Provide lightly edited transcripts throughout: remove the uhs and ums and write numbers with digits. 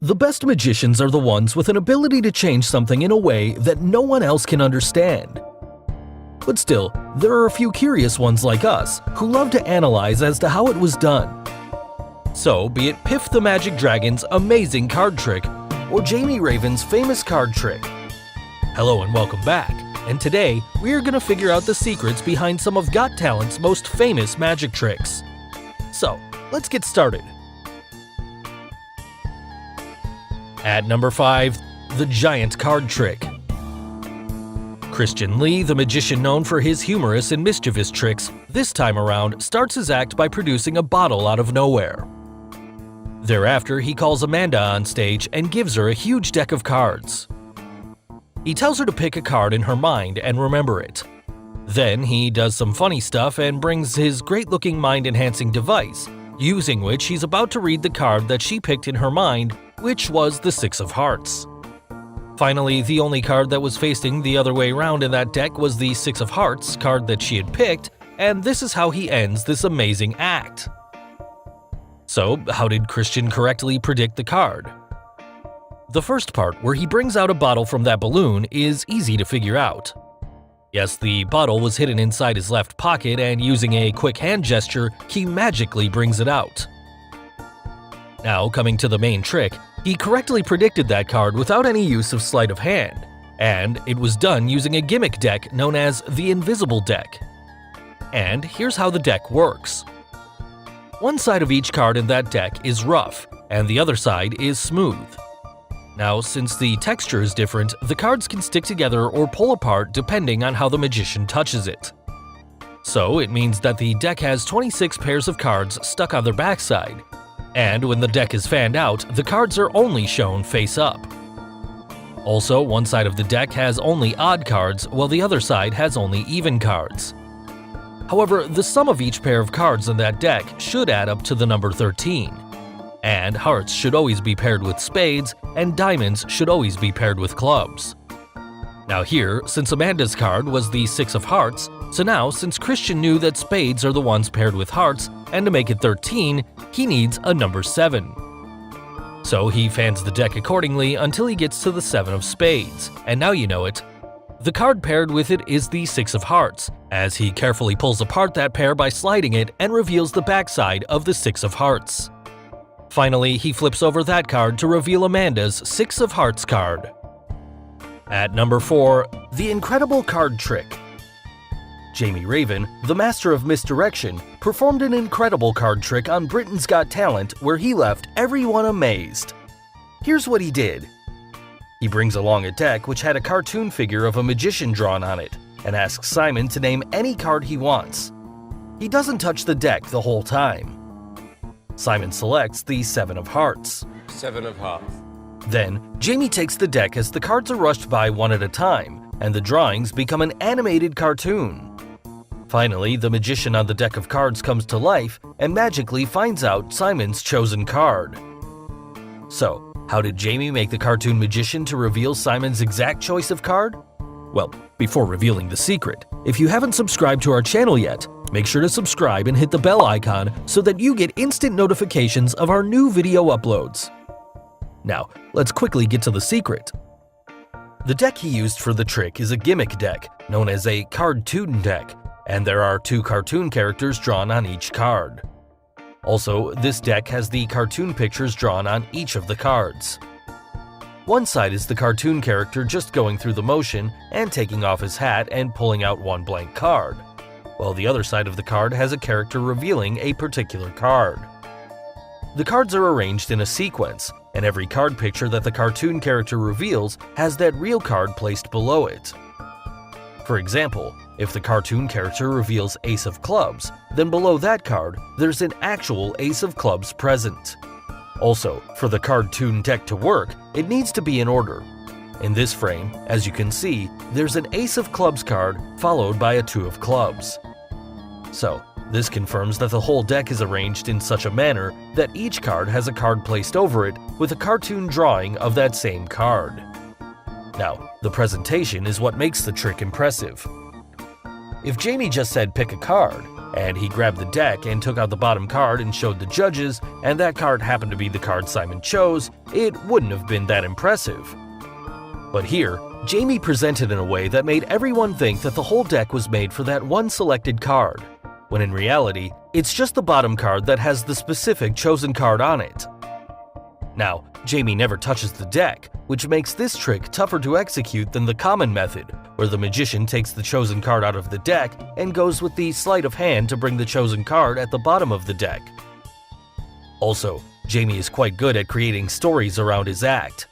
The best magicians are the ones with an ability to change something in a way that no one else can understand. But still, there are a few curious ones like us who love to analyze as to how it was done. So, be it Piff the Magic Dragon's amazing card trick or Jamie Raven's famous card trick. Hello and welcome back, and today we're gonna figure out the secrets behind some of Got Talent's most famous magic tricks. So, let's get started. At number 5, the Giant Card Trick. Christian Lee, the magician known for his humorous and mischievous tricks, this time around starts his act by producing a bottle out of nowhere. Thereafter, he calls Amanda on stage and gives her a huge deck of cards. He tells her to pick a card in her mind and remember it. Then he does some funny stuff and brings his great-looking mind-enhancing device, using which he's about to read the card that she picked in her mind, which was the Six of Hearts. Finally, the only card that was facing the other way around in that deck was the Six of Hearts card that she had picked, and this is how he ends this amazing act. So, how did Christian correctly predict the card? The first part, where he brings out a bottle from that balloon, is easy to figure out. Yes, the bottle was hidden inside his left pocket, and using a quick hand gesture, he magically brings it out. Now, coming to the main trick, he correctly predicted that card without any use of sleight of hand, and it was done using a gimmick deck known as the Invisible Deck. And here's how the deck works. One side of each card in that deck is rough, and the other side is smooth. Now, since the texture is different, the cards can stick together or pull apart depending on how the magician touches it. So, it means that the deck has 26 pairs of cards stuck on their backside, and when the deck is fanned out, the cards are only shown face up. Also, one side of the deck has only odd cards, while the other side has only even cards. However, the sum of each pair of cards in that deck should add up to the number 13. And hearts should always be paired with spades, and diamonds should always be paired with clubs. Now here, since Amanda's card was the Six of Hearts, so now since Christian knew that spades are the ones paired with hearts, and to make it 13, he needs a number 7. So he fans the deck accordingly until he gets to the 7 of spades, and now you know it. The card paired with it is the Six of Hearts, as he carefully pulls apart that pair by sliding it and reveals the backside of the Six of Hearts. Finally, he flips over that card to reveal Amanda's Six of Hearts card. At number 4, the Incredible Card Trick. Jamie Raven, the master of misdirection, performed an incredible card trick on Britain's Got Talent where he left everyone amazed. Here's what he did. He brings along a deck which had a cartoon figure of a magician drawn on it, and asks Simon to name any card he wants. He doesn't touch the deck the whole time. Simon selects the 7 of Hearts. 7 of Hearts. Then, Jamie takes the deck as the cards are rushed by one at a time, and the drawings become an animated cartoon. Finally, the magician on the deck of cards comes to life and magically finds out Simon's chosen card. So, how did Jamie make the cartoon magician to reveal Simon's exact choice of card? Well, before revealing the secret, if you haven't subscribed to our channel yet, make sure to subscribe and hit the bell icon so that you get instant notifications of our new video uploads. Now, let's quickly get to the secret. The deck he used for the trick is a gimmick deck, known as a Cardtoon deck, and there are 2 cartoon characters drawn on each card. Also, this deck has the cartoon pictures drawn on each of the cards. One side is the cartoon character just going through the motion and taking off his hat and pulling out one blank card, while the other side of the card has a character revealing a particular card. The cards are arranged in a sequence, and every card picture that the cartoon character reveals has that real card placed below it. For example, if the cartoon character reveals Ace of Clubs, then below that card, there's an actual Ace of Clubs present. Also, for the Cardtoon deck to work, it needs to be in order. In this frame, as you can see, there's an Ace of Clubs card followed by a 2 of Clubs. So, this confirms that the whole deck is arranged in such a manner that each card has a card placed over it with a cartoon drawing of that same card. Now, the presentation is what makes the trick impressive. If Jamie just said pick a card, and he grabbed the deck and took out the bottom card and showed the judges, and that card happened to be the card Simon chose, it wouldn't have been that impressive. But here, Jamie presented in a way that made everyone think that the whole deck was made for that one selected card, when in reality, it's just the bottom card that has the specific chosen card on it. Now, Jamie never touches the deck, which makes this trick tougher to execute than the common method, where the magician takes the chosen card out of the deck and goes with the sleight of hand to bring the chosen card at the bottom of the deck. Also, Jamie is quite good at creating stories around his act.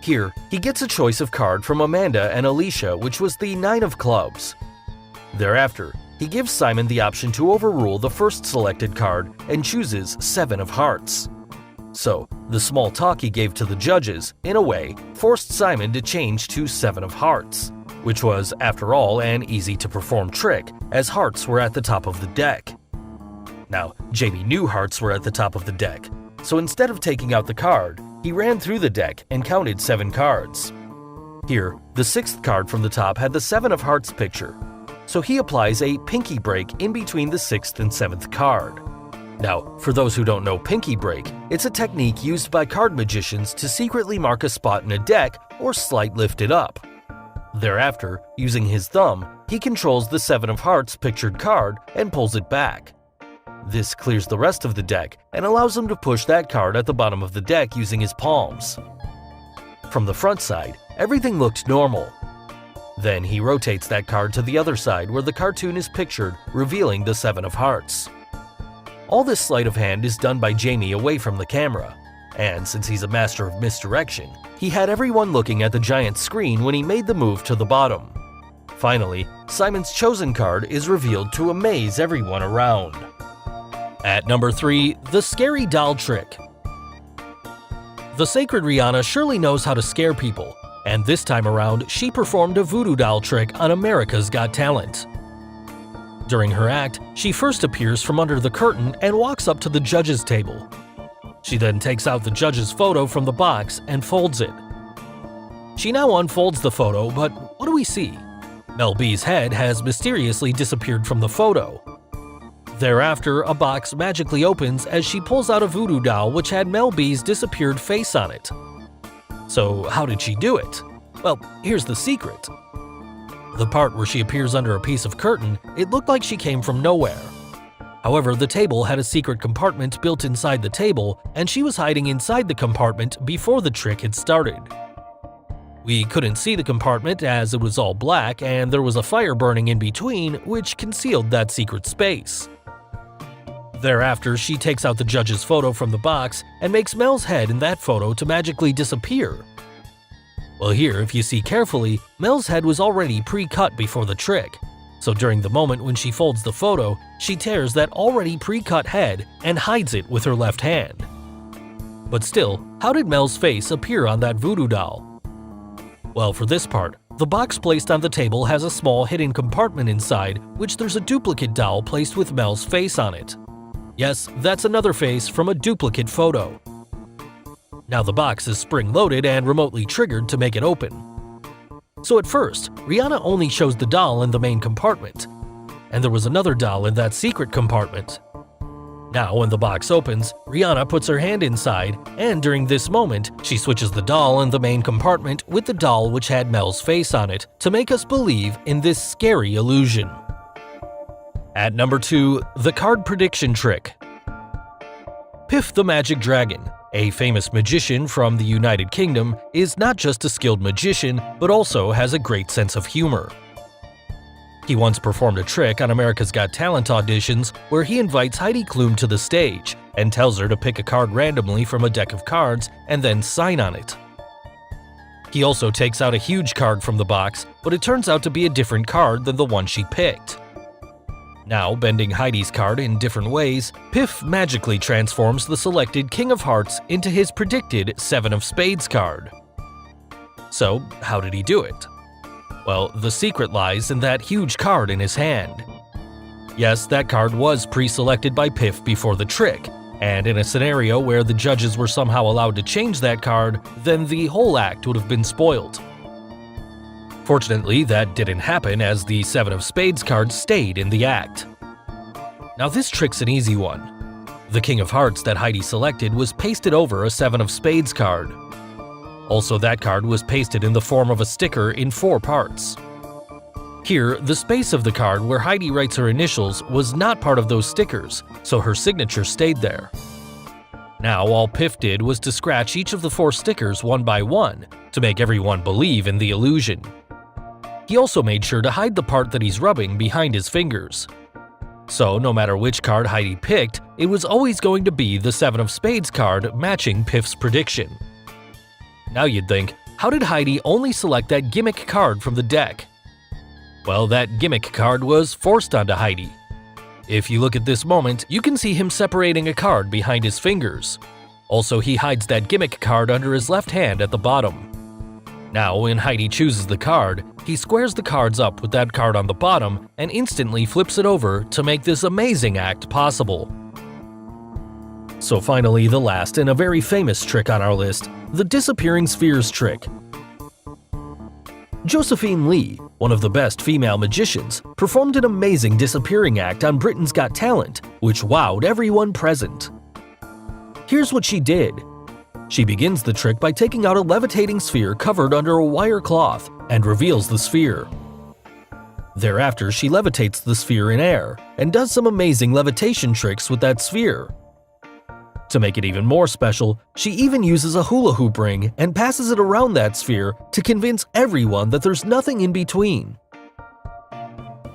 Here, he gets a choice of card from Amanda and Alicia, which was the 9 of clubs. Thereafter, he gives Simon the option to overrule the first selected card and chooses 7 of hearts. So, the small talk he gave to the judges, in a way, forced Simon to change to 7 of hearts, which was, after all, an easy-to-perform trick, as hearts were at the top of the deck. Now, Jamie knew hearts were at the top of the deck, so instead of taking out the card, he ran through the deck and counted 7 cards. Here, the 6th card from the top had the 7 of hearts picture, so he applies a pinky break in between the 6th and 7th card. Now, for those who don't know pinky break, it's a technique used by card magicians to secretly mark a spot in a deck or slight lift it up. Thereafter, using his thumb, he controls the 7 of hearts pictured card and pulls it back. This clears the rest of the deck and allows him to push that card at the bottom of the deck using his palms. From the front side, everything looked normal. Then he rotates that card to the other side where the cartoon is pictured, revealing the 7 of hearts. All this sleight of hand is done by Jamie away from the camera, and since he's a master of misdirection, he had everyone looking at the giant screen when he made the move to the bottom. Finally, Simon's chosen card is revealed to amaze everyone around. At number 3, the scary doll trick. The sacred Rihanna surely knows how to scare people, and this time around she performed a voodoo doll trick on America's Got Talent. During her act, she first appears from under the curtain and walks up to the judges' table. She then takes out the judge's photo from the box and folds it. She now unfolds the photo, but what do we see? Mel B's head has mysteriously disappeared from the photo. Thereafter, a box magically opens as she pulls out a voodoo doll which had Mel B's disappeared face on it. So how did she do it? Well, here's the secret. The part where she appears under a piece of curtain, it looked like she came from nowhere. However, the table had a secret compartment built inside the table, and she was hiding inside the compartment before the trick had started. We couldn't see the compartment as it was all black and there was a fire burning in between which concealed that secret space. Thereafter, she takes out the judge's photo from the box and makes Mel's head in that photo to magically disappear. Well, here, if you see carefully, Mel's head was already pre-cut before the trick, so during the moment when she folds the photo, she tears that already pre-cut head and hides it with her left hand. But still, how did Mel's face appear on that voodoo doll? Well, for this part, the box placed on the table has a small hidden compartment inside, which there's a duplicate doll placed with Mel's face on it. Yes, that's another face from a duplicate photo. Now the box is spring-loaded and remotely triggered to make it open. So at first, Rihanna only shows the doll in the main compartment, and there was another doll in that secret compartment. Now when the box opens, Rihanna puts her hand inside, and during this moment, she switches the doll in the main compartment with the doll which had Mel's face on it to make us believe in this scary illusion. At number 2, the card prediction trick. Piff the Magic Dragon, a famous magician from the United Kingdom, is not just a skilled magician, but also has a great sense of humor. He once performed a trick on America's Got Talent auditions where he invites Heidi Klum to the stage and tells her to pick a card randomly from a deck of cards and then sign on it. He also takes out a huge card from the box, but it turns out to be a different card than the one she picked. Now, bending Heidi's card in different ways, Piff magically transforms the selected King of Hearts into his predicted 7 of Spades card. So, how did he do it? Well, the secret lies in that huge card in his hand. Yes, that card was pre-selected by Piff before the trick, and in a scenario where the judges were somehow allowed to change that card, then the whole act would have been spoiled. Fortunately, that didn't happen as the 7 of Spades card stayed in the act. Now this trick's an easy one. The King of Hearts that Heidi selected was pasted over a 7 of Spades card. Also, that card was pasted in the form of a sticker in 4 parts. Here, the space of the card where Heidi writes her initials was not part of those stickers, so her signature stayed there. Now, all Piff did was to scratch each of the 4 stickers one by one to make everyone believe in the illusion. He also made sure to hide the part that he's rubbing behind his fingers. So, no matter which card Heidi picked, it was always going to be the 7 of Spades card matching Piff's prediction. Now you'd think, how did Heidi only select that gimmick card from the deck? Well, that gimmick card was forced onto Heidi. If you look at this moment, you can see him separating a card behind his fingers. Also, he hides that gimmick card under his left hand at the bottom. Now, when Heidi chooses the card, he squares the cards up with that card on the bottom and instantly flips it over to make this amazing act possible. So finally, the last and a very famous trick on our list, the disappearing spheres trick. Josephine Lee, one of the best female magicians, performed an amazing disappearing act on Britain's Got Talent, which wowed everyone present. Here's what she did. She begins the trick by taking out a levitating sphere covered under a wire cloth and reveals the sphere. Thereafter, she levitates the sphere in air and does some amazing levitation tricks with that sphere. To make it even more special, she even uses a hula hoop ring and passes it around that sphere to convince everyone that there's nothing in between.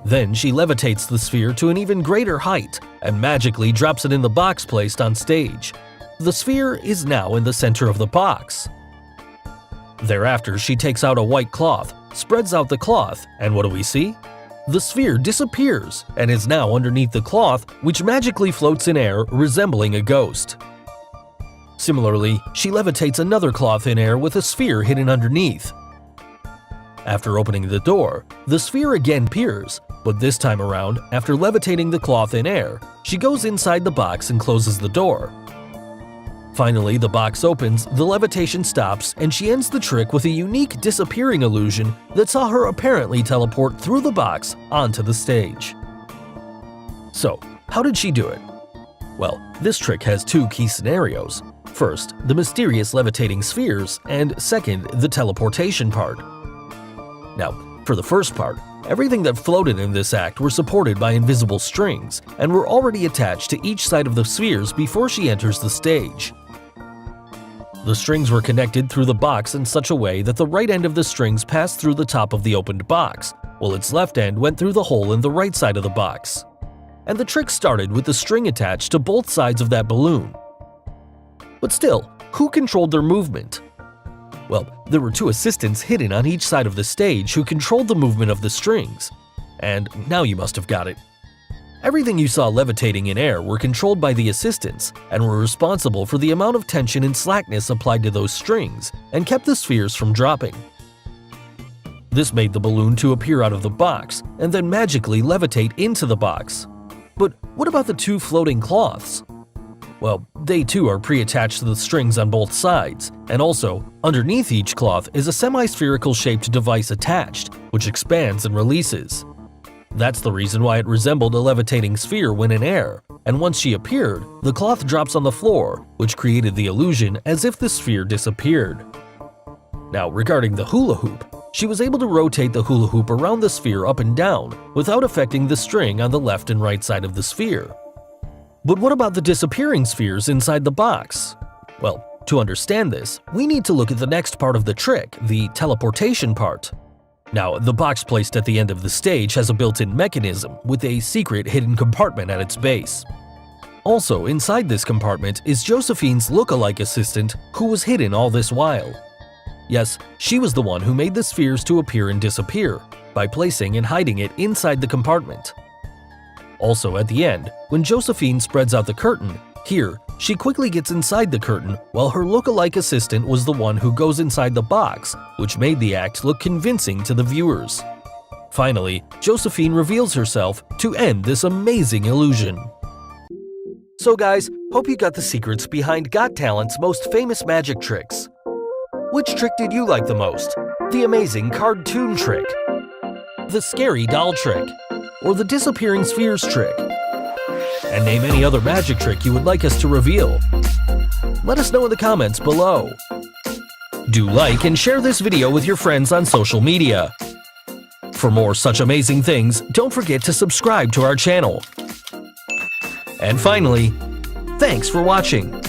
Then she levitates the sphere to an even greater height and magically drops it in the box placed on stage. The sphere is now in the center of the box. Thereafter, she takes out a white cloth, spreads out the cloth, and what do we see? The sphere disappears and is now underneath the cloth, which magically floats in air, resembling a ghost. Similarly, she levitates another cloth in air with a sphere hidden underneath. After opening the door, the sphere again appears, but this time around, after levitating the cloth in air, she goes inside the box and closes the door. Finally, the box opens, the levitation stops, and she ends the trick with a unique disappearing illusion that saw her apparently teleport through the box onto the stage. So, how did she do it? Well, this trick has 2 key scenarios. First, the mysterious levitating spheres, and second, the teleportation part. Now, for the first part, everything that floated in this act were supported by invisible strings and were already attached to each side of the spheres before she enters the stage. The strings were connected through the box in such a way that the right end of the strings passed through the top of the opened box, while its left end went through the hole in the right side of the box. And the trick started with the string attached to both sides of that balloon. But still, who controlled their movement? Well, there were 2 assistants hidden on each side of the stage who controlled the movement of the strings. And now you must have got it. Everything you saw levitating in air were controlled by the assistants and were responsible for the amount of tension and slackness applied to those strings and kept the spheres from dropping. This made the balloon to appear out of the box and then magically levitate into the box. But what about the 2 floating cloths? Well, they too are pre-attached to the strings on both sides, and also, underneath each cloth is a semi-spherical shaped device attached, which expands and releases. That's the reason why it resembled a levitating sphere when in air, and once she appeared, the cloth drops on the floor, which created the illusion as if the sphere disappeared. Now, regarding the hula hoop, she was able to rotate the hula hoop around the sphere up and down without affecting the string on the left and right side of the sphere. But what about the disappearing spheres inside the box? Well, to understand this, we need to look at the next part of the trick, the teleportation part. Now, the box placed at the end of the stage has a built-in mechanism with a secret hidden compartment at its base. Also, inside this compartment is Josephine's look-alike assistant who was hidden all this while. Yes, she was the one who made the spheres to appear and disappear by placing and hiding it inside the compartment. Also, at the end, when Josephine spreads out the curtain, here, she quickly gets inside the curtain while her look-alike assistant was the one who goes inside the box, which made the act look convincing to the viewers. Finally, Josephine reveals herself to end this amazing illusion. So guys, hope you got the secrets behind Got Talent's most famous magic tricks. Which trick did you like the most? The amazing card tune trick? The scary doll trick? Or the disappearing spheres trick? And name any other magic trick you would like us to reveal. Let us know in the comments below. Do like and share this video with your friends on social media. For more such amazing things, don't forget to subscribe to our channel. And finally, thanks for watching.